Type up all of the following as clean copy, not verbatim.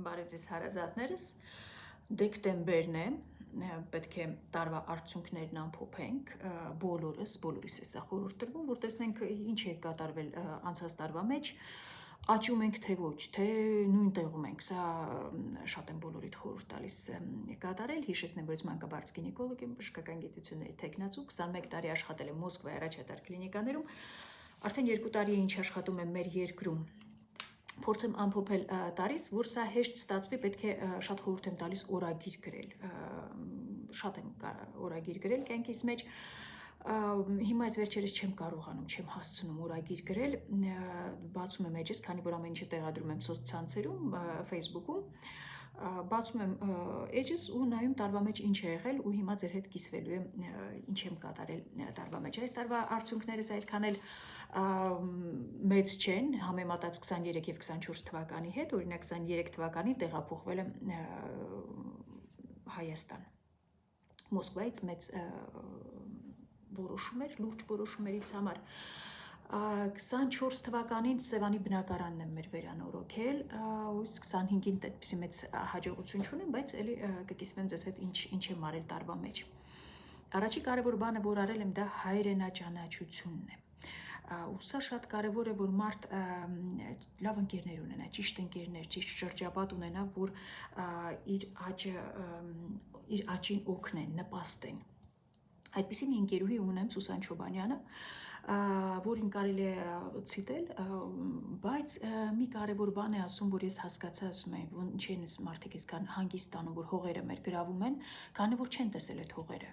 Բարև ձեզ հարազատներս, դեկտեմբերն է, պետք է տարվա արդյունքներն ամփոփենք, բոլորիս է սա խորհուրդ տրվում, որ տեսնենք ինչ է կատարվել անցած տարվա մեջ, աճում ենք թե ոչ, թե նույն տեղում ենք, սա շատ եմ բոլորիդ խորհուրդ տալիս կատարել, հիշեցնեմ, որ ես մանկաբարձ գինեկոլոգ եմ, բժշկական գիտությունների թեկնածու, 21 տարի աշխատել եմ Մոսկվայի առաջատար կլինիկաներում, արդեն 2 տարի է ինչ աշխատում եմ մեր երկրում, փորձեմ ամփոփել տարիս, որ սա հեշտ ստացվի, պետք է շատ խորհուրդ եմ տալիս օրագիր գրել, շատ եմ օրագիր գրել կյանքիս մեջ, հիմա այս վերջերս չեմ կարողանում, չեմ հասցնում օրագիր գրել, բացում եմ էջս, քանի որ ամեն ինչը տեղադրում եմ սոցցանցերում, Facebook-ում, բացում եմ էջս ու նայում տարվա մեջ ինչ է եղել ու հիմա ձեր հետ կիսվելու եմ ինչ եմ կատարել տարվա մեջ։ Այս տարվա արդյունքներս այդքան էլ մեծ չեն, համեմատած 23 եւ 24 թվականի հետ, օրինակ 23 թվականին տեղափոխվել եմ Հայաստան։ Մոսկվայից մեծ որոշում էր, լուրջ որոշումներից համար 24 թվականին Սևանի բնակարանն եմ մեր վերանորոգել, իսկ 25-ին այդպիսի մեծ հաջողություն չունեմ, բայց էլի կկիսվեմ ձեզ հետ ինչ եմ արել տարվա մեջ։ Առաջի կարևոր բանը, որ արել եմ, դա հայրենաճանաչությունն է։ Ու սա շատ կարևոր է, որ մարդ լավ ընկերներ ունենա, ճիշտ ընկերներ, ճիշտ շրջապատ ունենա, որ իր աճին օգնեն, նպաստեն։ Այդպիսի մի ընկերուհի ունեմ, Սուսան Չոբանյանը, որին կարելի է ցիտել, բայց մի կարևոր բան է ասում, որ ես հասկացա, ասում եմ, ինչ են մարդիկ այսքան հանգիստ տանում, որ հողերը մեր գրավում են, քանի որ չեն տեսել այդ հողերը։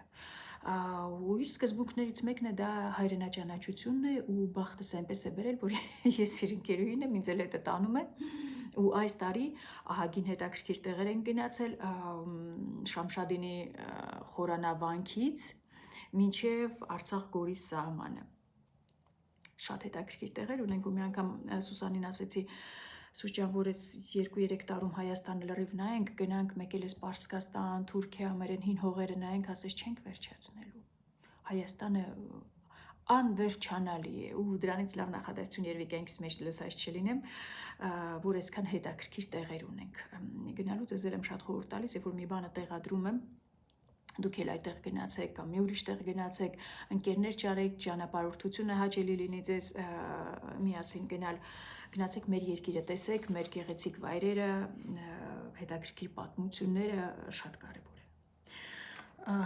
Ու իր սկզբունքներից մեկն է դա հայրենաճանաչությունն է ու բախտս այնպես է բերել, որ ես իր ընկերուհին եմ, ինձ էլ հետը տանում է ու այս տարի ահագին հետաքրքիր տեղեր են գնացել Շամշադինի խորանավանքից մինչև Արցախ-Գորիս սահմանը։ Շատ հետաքրքիր տեղեր ունենք ու մի անգամ Սուսանին ասեցի, Սուս ջան, որ ես 2-3 տարում Հայաստան լրիվ նայենք, գնանք մեկ էլ էս Պարսկաստան, Թուրքիա, մեր հին հողերը նայենք, ասես չենք վերջացնելու։ Հայաստանը անվերջանալի է ու դրանից լավ նախադասություն երևի կյանքիս մեջ լսած չլինեմ, որ այսքան հետաքրքիր տեղեր ունենք։ Գնալուց ես եմ շատ խորհուրդ տալիս, երբ որ մի բանը տեղադրում եմ, դուք էլ այդտեղ գնացեք կամ մի ուրիշ տեղ գնացեք, ընկերներ ճարեք, ճանապարհորդությունը հաճելի լինի ձեզ միասին գնացեք մեր երկիրը տեսեք, մեր գեղեցիկ վայրերը, հետաքրքիր պատմությունները շատ կարևոր են։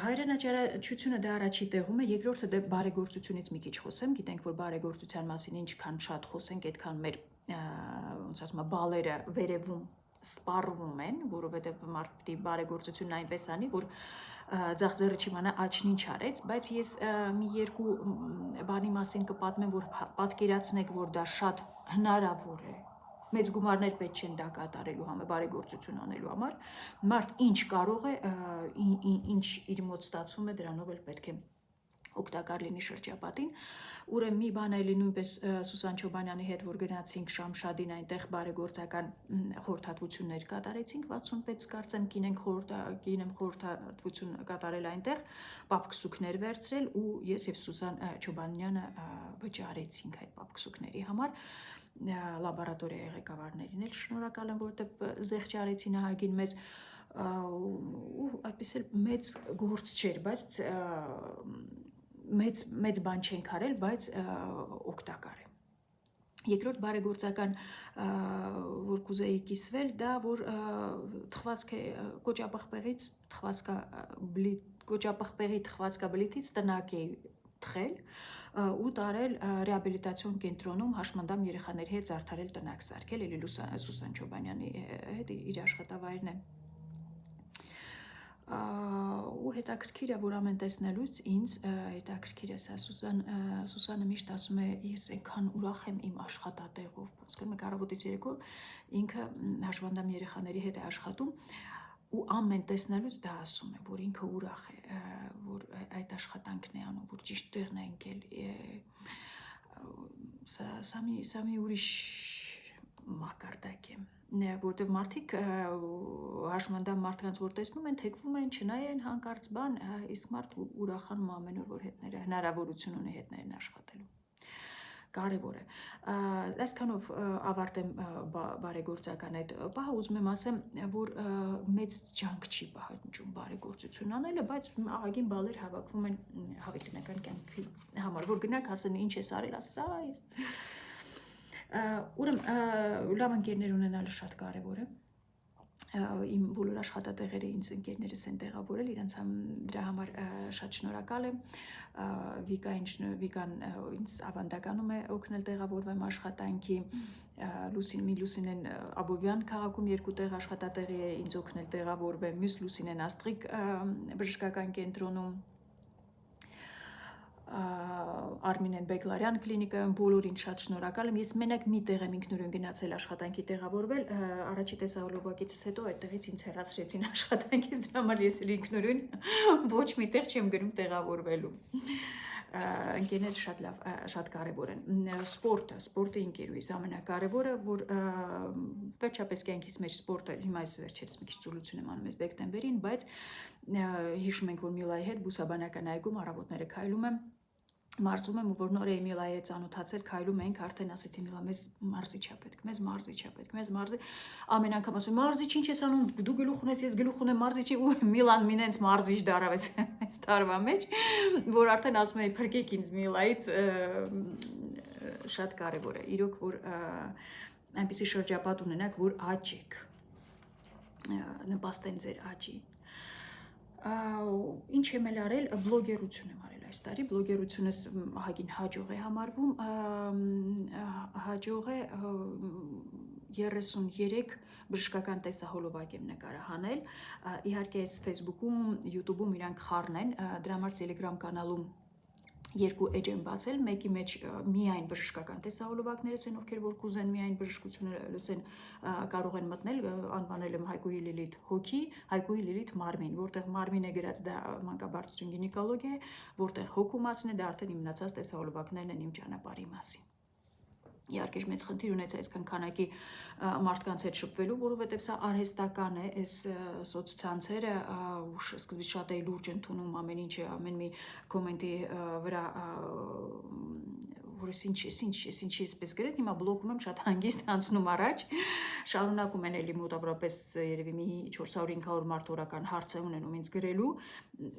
Հայրենաճանաչությունը դա առաջի տեղում է, երկրորդը դե բարեգործությունից մի քիչ խոսեմ, գիտենք, որ բարեգործության մասին ինչքան շատ խոսենք, այդքան մեր ոնց ասում, բալերը վերևում սպառվում են, որովհետև մարդ պիտի բարեգործությունն այնպես անի, որ ձախ ձեռը չիմանա աչքն ինչ արեց, բայց ես մի երկու բանի մասին կպատմեմ, որ պատկերացնեք, որ դա շատ հնարավոր է։ Մեծ գումարներ պետք չեն դա կատարելու համար, բարեգործություն անելու համար, մարդ ինչ կարող է, ինչ իր մոտ ստացվում է, դրանով էլ պետք է օգտակար լինի շրջապատին, ուրեմն մի բան էլի նույնպես Սուսան Չոբանյանի հետ, որ գնացինք Շամշադին, այնտեղ բարեգործական խորհրդատվություններ կատարեցինք, 66 կարծեմ կինեմ խորհրդատվություն կատարել այնտեղ, պապքսուկներ վերցրել ու ես եւ Սուսան Չոբանյանը վճարեցինք այդ պապքսուկների համար, լաբորատորիայի ղեկավարներին էլ շնորհակալ եմ, որովհետեւ զեղչ արեցին ահագին մեզ ու այդպես էլ մեծ գործ չէր, բայց մեծ բան չենք արել, բայց օգտակար է։ Երկրորդ բարեգործական, որ կուզեի կիսվել, դա որ թխվածք է կոճապղպեղի թխվածքաբլիթից տնակ էի թխել ու տարել ռեաբիլիտացիոն կենտրոնում հաշմանդամ երեխաների հետ զարդարել տնակ սարքել, էլի Սուսան Չոբանյանի հետ իր աշխատավայրն է։ Ու հետաքրքիր է, որ ամեն տեսնելուց ինձ հետաքրքիր է սա Սուսանը միշտ ասում է, ես այնքան ուրախ եմ իմ աշխատատեղով, ոնց որ մեկ առավոտից երեկո ինքը հաշվանդամ երեխաների հետ է աշխատում ու ամեն տեսնելուց դա ասում է, որ ինքը ուրախ է, որ այդ աշխատանքն է անում, որ ճիշտ տեղն է ընկել, սա մի ուրիշ մակարդակ է, որտեղ մարդիկ հաշմանդամ մարդկանց որ տեսնում են, թեքվում են, չնայեն հանկարծ բան, իսկ մարդ ուրախանում ամեն օր, որ հետները հնարավորություն ունի հետներն աշխատելու։ կարևոր է։ Այսքանով ավարտեմ բարեգործական այդ պահը, ուզում եմ ասեմ, որ մեծ ջանք չի պահանջում բարեգործություն անելը, բայց ահագին բալեր հավաքվում են հավիտենական կյանքի համար, որ գնաք ասեն ինչ ես արել, ասես, ուրեմն լավ ընկերներ ունենալը շատ կարևոր է։ Իմ բոլոր աշխատատեղերը ինձ ընկերներս են տեղավորել, իրենց դրա համար շատ շնորհակալ եմ։ Վիկան ինձ ավանդականում է օգնել տեղավորվեմ աշխատանքի, Լուսինեն Աբովյան քաղաքում 2 տեղ աշխատատեղի է ինձ օգնել տեղավորվեմ, մյուս Լուսինեն Աստղիկ բժշկական կենտրոնում, Արմինեն Բեգլարյան կլինիկայում, բոլորին շատ շնորհակալ եմ։ Ես մենակ մի տեղ եմ ինքնուրույն գնացել աշխատանքի տեղավորվել, առաջի տեսահոլովակիցս հետո այդտեղից ինձ հեռացրեցին աշխատանքից, դրա համար ես էլ ինքնուրույն ոչ մի տեղ չեմ գնում տեղավորվելու։ Ընկերները շատ կարևոր են։ Սպորտը ընկերուհիս ամենակարևորը, որ վերջապես կյանքից մեջ սպորտը, հիմա այս վերջերս մի քիչ ծուլություն եմ անում այս դեկտեմբերին, բայց հիշում ենք, որ Միլայի հետ Բուսաբանական այգում առավոտները քայլում եմ, մարզում եմ, ու որ նոր Միլայի հետ ծանոթացել, քայլում ենք, արդեն ասեցի Միլա, մեզ մարզիչ է պետք, մեզ մարզի, ամեն անգամ ասում մարզիչ ինչ ես անում, դու գլուխ ունես, ես գլուխ ունեմ, մարզիչի, ու Միլան մինենց մարզիչ դարավ այս տարվա մեջ, որ արդեն ասում էի փրկեք ինձ Միլայից, շատ կարևոր է, իրոք որ այնպիսի շրջապատ ունենաք, որ աճեք, նպաստեն ձեր աճի։ Ինչ եմ էլ արել, բլոգերություն եմ արել այս տարի, բլոգերությունս ահագին հաջող է համարվում, հաջող է 33 բժշկական տեսահոլովակ եմ նկարահանել, իհարկե այս Facebook-ում, YouTube-ում իրանք խառն են, դրա համար Telegram կանալում 2 էջ եմ բացել, մեկի մեջ միայն բժշկական տեսահոլովակներս են, ովքեր որ կուզեն միայն բժշկությունը լսեն, կարող են մտնել, անվանել եմ Հայկուհի Լիլիթ հոգի, Հայկուհի Լիլիթ մարմին, որտեղ մարմին է գրած դա մանկաբարձություն գինեկոլոգիա է, որտեղ հոգու մասին է, դա արդեն իմ մնացած տեսահոլովակներն են իմ ճանապարհի մասին։ Իհարկե մեծ խնդիր ունեցա այսքան քանակի մարդկանց հետ շփվելու, որովհետև սա արհեստական է, այս սոցցանցերը սկզբից շատ էի լուրջ ընդունում ամեն ինչը, ամեն մի կոմենտի վրա, որ ինչ էսպես գրել, հիմա բլոգում եմ շատ հանգիստ անցնում առաջ, շարունակում են էլի մոտավորապես երևի մի 400-500 մարդ օրական հարց է ունենում ինձ գրելու,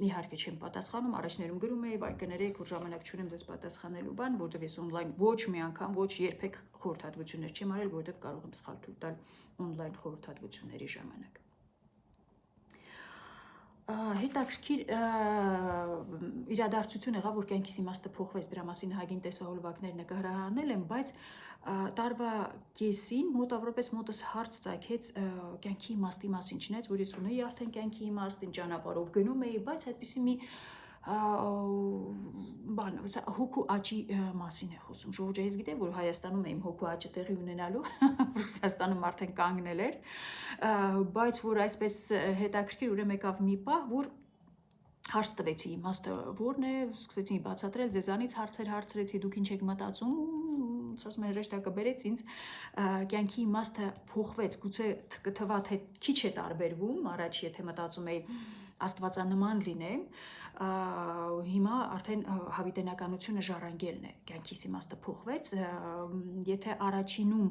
իհարկե չեմ պատասխանում, առաջներում գրում էի, վայ կներեք, որ ժամանակ չունեմ ձեզ պատասխանելու բան, որտեղ ես օնլայն ոչ մի անգամ, ոչ երբեք խորհրդատվություններ չեմ արել, որտեղ կարող եմ սխալ թույլ տալ օնլայն խորհրդատվությունների ժամանակ։ Հետաքրքիր իրադարձություն եղավ, որ կյանքիս իմաստը փոխվեց, դրա մասին հագին տեսահոլովակներ նկարահանել եմ, բայց տարվա կեսին մոտավորապես մոտս հարց ծագեց կյանքի իմաստի մասին, չնայած որ ես ունեի արդեն կյանքի իմաստին ճանապարհով գնում էի, բայց այդպիսի մի բան, հոգու աճի մասին է խոսում, ժողովուրդ, ես գիտեմ, որ Հայաստանում եմ հոգու աճը տեղի ունենալու, Ռուսաստանում արդեն կանգնել էր, բայց որ այսպես հետաքրքիր ուրեմն եկավ մի պահ, որ հարց տվեցի իմաստը որն է, սկսեցի բացատրել, ձեզանից հարցեր հարցրեցի, դուք ինչ եք մտածում, ասում են ռեշտակը բերեց ինձ, կյանքի իմաստը փոխվեց, գուցե կթվա թե քիչ է տարբերվում, առաջ եթե մտածում էի աստվածանման լինեմ, հիմա արդեն հավիտենականությունը ժառանգելն է, կյանքիս իմաստը փոխվեց, եթե առաջինում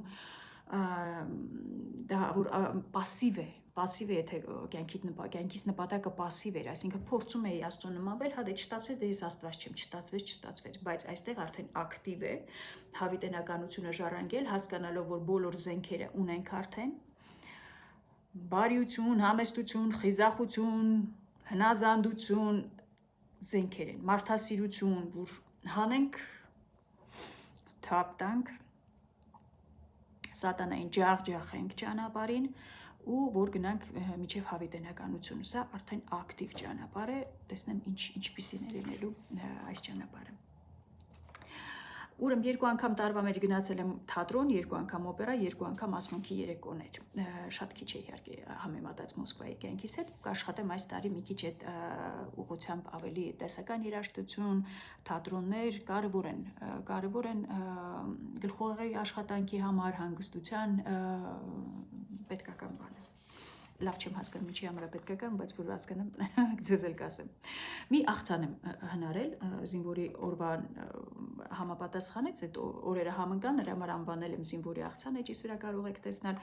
դա որ պասիվ է, եթե կյանքիս նպատակը պասիվ էր, այսինքն փորձում էի Աստծուն նմանվել, հա դե չստացվեց, դե ես Աստված չեմ, չստացվեց, բայց այստեղ արդեն ակտիվ է հավիտենականությունը ժառանգել, հասկանալով, որ բոլոր զենքերը ունենք արդեն, բարիություն, համեստություն, խիզախություն, հնազանդություն զենքեր են, մարդասիրություն, որ հանենք, թափ տանք, սատանային ջախջախենք ճանապարհին ու որ գնանք միջև հավիտենականություն, սա արդեն ակտիվ ճանապարհ է, տեսնեմ ինչպիսին է լինելու այս ճանապարհը։ Ուրեմն 2 անգամ տարվա մեջ գնացել եմ թատրոն, 2 անգամ օպերա, 2 անգամ ասմունքի երեկոներ, շատ քիչ է իհարկե համեմատած Մոսկվայի կյանքիս հետ, կաշխատեմ այս տարի մի քիչ այդ ուղղությամբ ավելի տեսական երաժշտություն, թատրոններ կարևոր են գլխուղեղի աշխատանքի համար, հանգստության պետքական բան է, լավ չեմ հասկանում ինչի համար է պետք է կամ, բայց որ հասկանամ, ձեզ էլ կասեմ։ Մի աղցան եմ հնարել, զինվորի օրվան համապատասխանեց, այդ օրերը համընկան, նրա համար անվանել եմ զինվորի աղցան, էջիս վրա կարող եք տեսնել,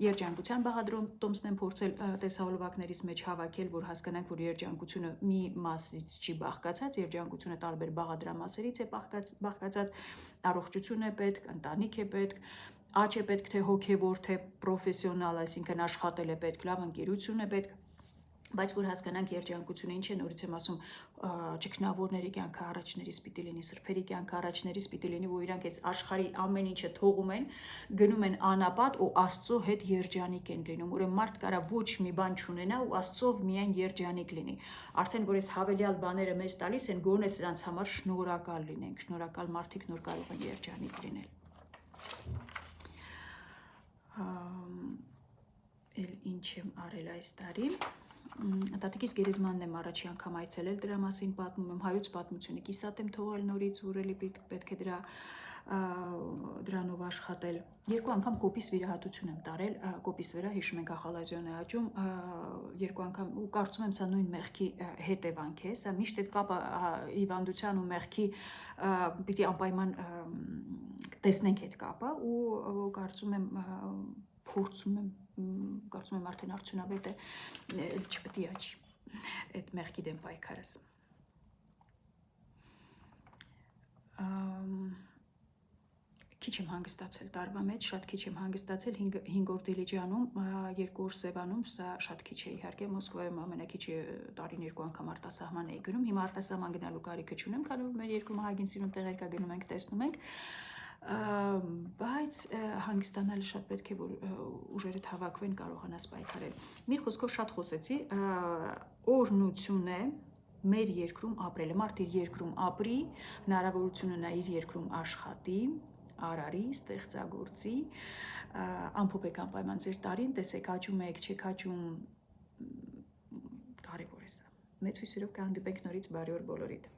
երջանկության բաղադրատոմսն եմ փորձել տեսահոլովակներից մեջ հավաքել, որ հասկանանք, որ երջանկությունը մի մասից չի բաղկացած, երջանկությունը տարբեր բաղադրամասերից է բաղկացած, առողջություն է պետք, ընտանիք է պետք, աճ է պետք, թե հոգևոր, թե պրոֆեսիոնալ, այսինքն աշխատել է պետք, լավ ընկերություն է պետք, բայց որ հասկանանք երջանկությունը ինչ է, նորից եմ ասում, ճգնավորների կյանքը առաջներից պիտի լինի, սրբերի կյանքը առաջներից պիտի լինի, որ իրանք այս աշխարհի ամեն ինչը թողում են, գնում են անապատ ու Աստծո հետ երջանիկ են լինում, ուրեմն մարդ կարա ոչ մի բան չունենա ու Աստծով միայն երջանիկ լինի, արդեն որ այս հավելյալ բաները մեզ տալիս են, գոնե սրանց համար շնորհակալ լինենք, շնորհակալ մարդիկ նոր կարող են երջանիկ լինել։ Էլ ինչ եմ արել այս տարի, տատիկիս գերեզմանն եմ առաջի անգամ այցելել, դրա մասին պատմում եմ, հայոց պատմությունը կիսատ եմ թողել նորից, որ էլի պետք է դրանով աշխատել, 2 անգամ կոպիս վիրահատություն եմ տարել, կոպիս վրա հիշում ենք Ախալազյանը աճում, 2 անգամ ու կարծում եմ սա նույն մեղքի հետևանք է, սա միշտ այդ կապը հիվանդության ու մեղքի պիտի անպայման տեսնենք այդ կապը ու կարծում եմ փորձում եմ արդեն արդյունավետ է, չպետք է աճի այդ մեղքի դեմ պայքարս։ Քիչ եմ հանգստացել տարվա մեջ, շատ քիչ եմ հանգստացել, 5 օր Դիլիջանում, 2 օր Սևանում, սա շատ քիչ է իհարկե, Մոսկվայում ամենակիչը տարին 2 անգամ արտասահման էի գնում, հիմա արտասահման գնալու կարիքը չունեմ, քանի որ մեր երկրում ահագին սիրուն տեղեր կա, գնում ենք, տեսնում ենք, բայց հանգստանալը շատ պետք է, որ ուժերդ հավաքվեն, կարողանաս պայքարել։ Մի խոսքով շատ խոսեցի, օրհնություն է մեր երկրում ապրելը, մարդ իր երկրում ապրի, հնարավորություն ունենա իր երկրում աշխատի, արարի, ստեղծագործի, ամփոփեք անպայման ձեր տարին, տեսեք աճում եք, չեք աճում, կարևոր է սա։ Մեծ հույսերով կհանդիպենք նորից, բարի օր բոլորիդ։